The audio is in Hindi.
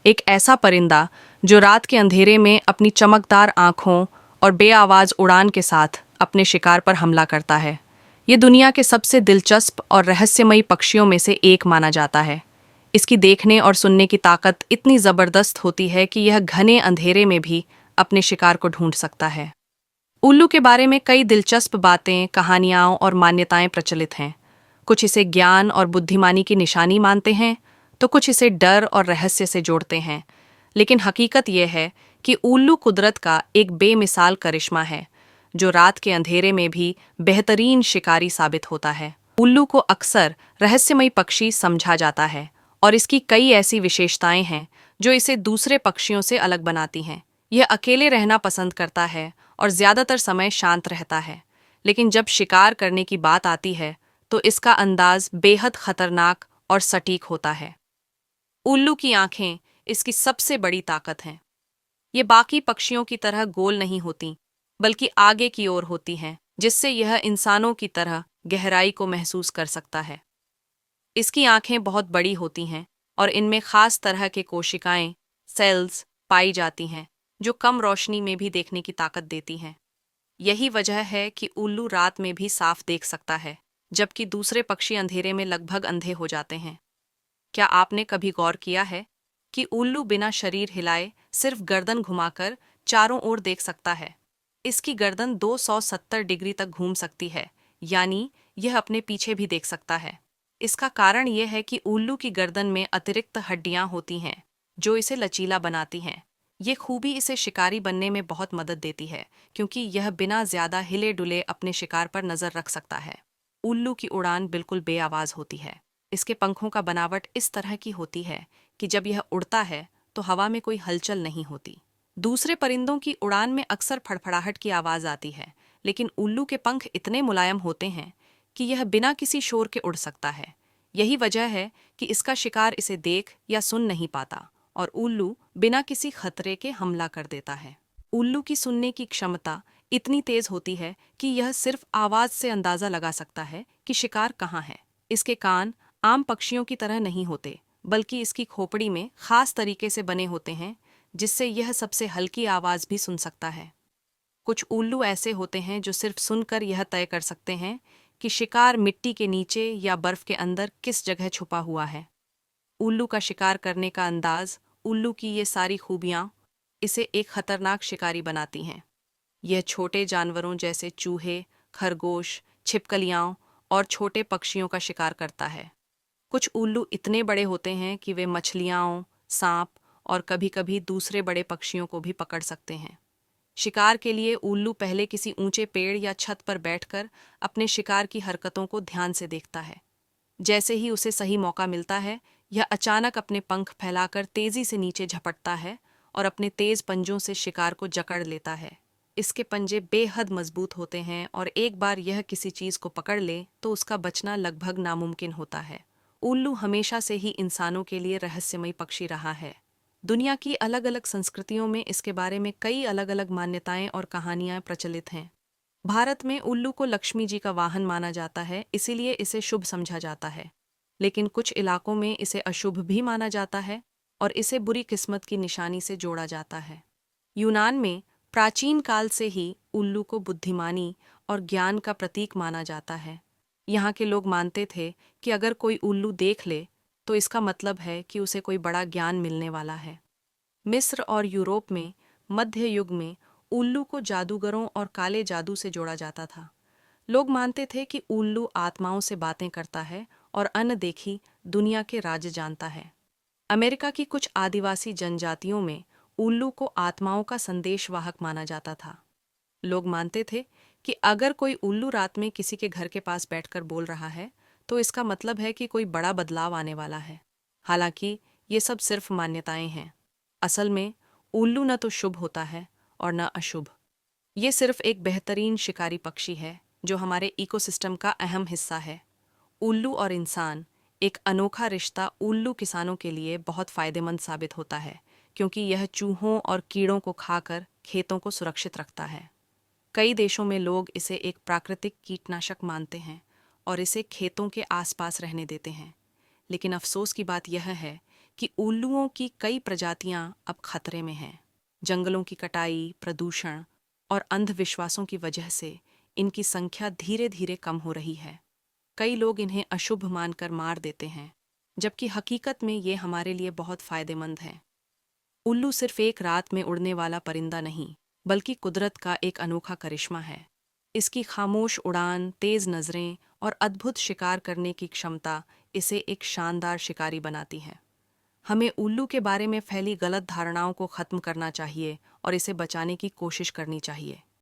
एक ऐसा परिंदा जो रात के अंधेरे में अपनी चमकदार आंखों और बेआवाज उड़ान के साथ अपने शिकार पर हमला करता है। ये दुनिया के सबसे दिलचस्प और रहस्यमयी पक्षियों में से एक माना जाता है। इसकी देखने और सुनने की ताकत इतनी जबरदस्त होती है कि यह घने अंधेरे में भी अपने शिकार को ढूंढ सकता है। उल्लू के बारे में कई दिलचस्प बातें, कहानियां और मान्यताएं प्रचलित हैं। कुछ इसे ज्ञान और बुद्धिमानी की निशानी मानते हैं, तो कुछ इसे डर और रहस्य से जोड़ते हैं। लेकिन हकीकत यह है कि उल्लू कुदरत का एक बेमिसाल करिश्मा है, जो रात के अंधेरे में भी बेहतरीन शिकारी साबित होता है। उल्लू को अक्सर रहस्यमयी पक्षी समझा जाता है और इसकी कई ऐसी विशेषताएं हैं जो इसे दूसरे पक्षियों से अलग बनाती हैं। यह अकेले रहना पसंद करता है और ज्यादातर समय शांत रहता है, लेकिन जब शिकार करने की बात आती है तो इसका अंदाज बेहद खतरनाक और सटीक होता है। उल्लू की आंखें इसकी सबसे बड़ी ताकत हैं। ये बाकी पक्षियों की तरह गोल नहीं होती, बल्कि आगे की ओर होती हैं, जिससे यह इंसानों की तरह गहराई को महसूस कर सकता है। इसकी आंखें बहुत बड़ी होती हैं और इनमें खास तरह के कोशिकाएं, सेल्स पाई जाती हैं, जो कम रोशनी में भी देखने की ताकत देती हैं। यही वजह है कि उल्लू रात में भी साफ देख सकता है, जबकि दूसरे पक्षी अंधेरे में लगभग अंधे हो जाते हैं। क्या आपने कभी गौर किया है कि उल्लू बिना शरीर हिलाए सिर्फ गर्दन घुमाकर चारों ओर देख सकता है? इसकी गर्दन 270 डिग्री तक घूम सकती है, यानी यह अपने पीछे भी देख सकता है। इसका कारण यह है कि उल्लू की गर्दन में अतिरिक्त हड्डियां होती हैं, जो इसे लचीला बनाती हैं। ये खूबी इसे शिकारी बनने में बहुत मदद देती है, क्योंकि यह बिना ज्यादा हिले डुले अपने शिकार पर नजर रख सकता है। उल्लू की उड़ान बिल्कुल बेआवाज होती है। इसके पंखों का बनावट इस तरह की होती है कि जब यह उड़ता है तो हवा में कोई हलचल नहीं होती। दूसरे परिंदों की उड़ान में अक्सर फड़फड़ाहट की आवाज आती है, लेकिन उल्लू के पंख इतने मुलायम होते हैं कि यह बिना किसी शोर के उड़ सकता है। यही वजह है कि इसका शिकार इसे देख या सुन नहीं पाता और उल्लू बिना किसी खतरे के हमला कर देता है। उल्लू की सुनने की क्षमता इतनी तेज होती है कि यह सिर्फ आवाज से अंदाजा लगा सकता है कि शिकार कहाँ है। इसके कान आम पक्षियों की तरह नहीं होते, बल्कि इसकी खोपड़ी में खास तरीके से बने होते हैं, जिससे यह सबसे हल्की आवाज भी सुन सकता है। कुछ उल्लू ऐसे होते हैं जो सिर्फ सुनकर यह तय कर सकते हैं कि शिकार मिट्टी के नीचे या बर्फ के अंदर किस जगह छुपा हुआ है। उल्लू का शिकार करने का अंदाज, उल्लू की ये सारी खूबियां इसे एक खतरनाक शिकारी बनाती हैं। यह छोटे जानवरों जैसे चूहे, खरगोश, छिपकलियां और छोटे पक्षियों का शिकार करता है। कुछ उल्लू इतने बड़े होते हैं कि वे मछलियां, सांप और कभी-कभी दूसरे बड़े पक्षियों को भी पकड़ सकते हैं। शिकार के लिए उल्लू पहले किसी ऊंचे पेड़ या छत पर बैठकर अपने शिकार की हरकतों को ध्यान से देखता है। जैसे ही उसे सही मौका मिलता है, यह अचानक अपने पंख फैलाकर तेजी से नीचे झपटता है और अपने तेज पंजों से शिकार को जकड़ लेता है। इसके पंजे बेहद मजबूत होते हैं और एक बार यह किसी चीज को पकड़ ले तो उसका बचना लगभग नामुमकिन होता है। उल्लू हमेशा से ही इंसानों के लिए रहस्यमयी पक्षी रहा है। दुनिया की अलग अलग संस्कृतियों में इसके बारे में कई अलग अलग मान्यताएं और कहानियां प्रचलित हैं। भारत में उल्लू को लक्ष्मी जी का वाहन माना जाता है, इसीलिए इसे शुभ समझा जाता है। लेकिन कुछ इलाकों में इसे अशुभ भी माना जाता है और इसे बुरी किस्मत की निशानी से जोड़ा जाता है। यूनान में प्राचीन काल से ही उल्लू को बुद्धिमानी और ज्ञान का प्रतीक माना जाता है। यहाँ के लोग मानते थे कि अगर कोई उल्लू देख ले तो इसका मतलब है कि उसे कोई बड़ा ज्ञान मिलने वाला है। मिस्र और यूरोप में मध्य युग में उल्लू को जादूगरों और काले जादू से जोड़ा जाता था। लोग मानते थे कि उल्लू आत्माओं से बातें करता है और अनदेखी दुनिया के राज जानता है। अमेरिका की कुछ आदिवासी जनजातियों में उल्लू को आत्माओं का संदेशवाहक माना जाता था। लोग मानते थे कि अगर कोई उल्लू रात में किसी के घर के पास बैठकर बोल रहा है तो इसका मतलब है कि कोई बड़ा बदलाव आने वाला है। हालांकि ये सब सिर्फ मान्यताएं हैं। असल में उल्लू न तो शुभ होता है और न अशुभ। ये सिर्फ एक बेहतरीन शिकारी पक्षी है जो हमारे इकोसिस्टम का अहम हिस्सा है। उल्लू और इंसान एक अनोखा रिश्ता उल्लू किसानों के लिए बहुत फायदेमंद साबित होता है, क्योंकि यह चूहों और कीड़ों को खाकर खेतों को सुरक्षित रखता है। कई देशों में लोग इसे एक प्राकृतिक कीटनाशक मानते हैं और इसे खेतों के आसपास रहने देते हैं। लेकिन अफसोस की बात यह है कि उल्लुओं की कई प्रजातियां अब खतरे में हैं। जंगलों की कटाई, प्रदूषण और अंधविश्वासों की वजह से इनकी संख्या धीरे धीरे कम हो रही है। कई लोग इन्हें अशुभ मानकर मार देते हैं, जबकि हकीकत में ये हमारे लिए बहुत फायदेमंद हैं। उल्लू सिर्फ एक रात में उड़ने वाला परिंदा नहीं, बल्कि कुदरत का एक अनोखा करिश्मा है। इसकी खामोश उड़ान, तेज नजरें और अद्भुत शिकार करने की क्षमता इसे एक शानदार शिकारी बनाती है। हमें उल्लू के बारे में फैली गलत धारणाओं को खत्म करना चाहिए और इसे बचाने की कोशिश करनी चाहिए।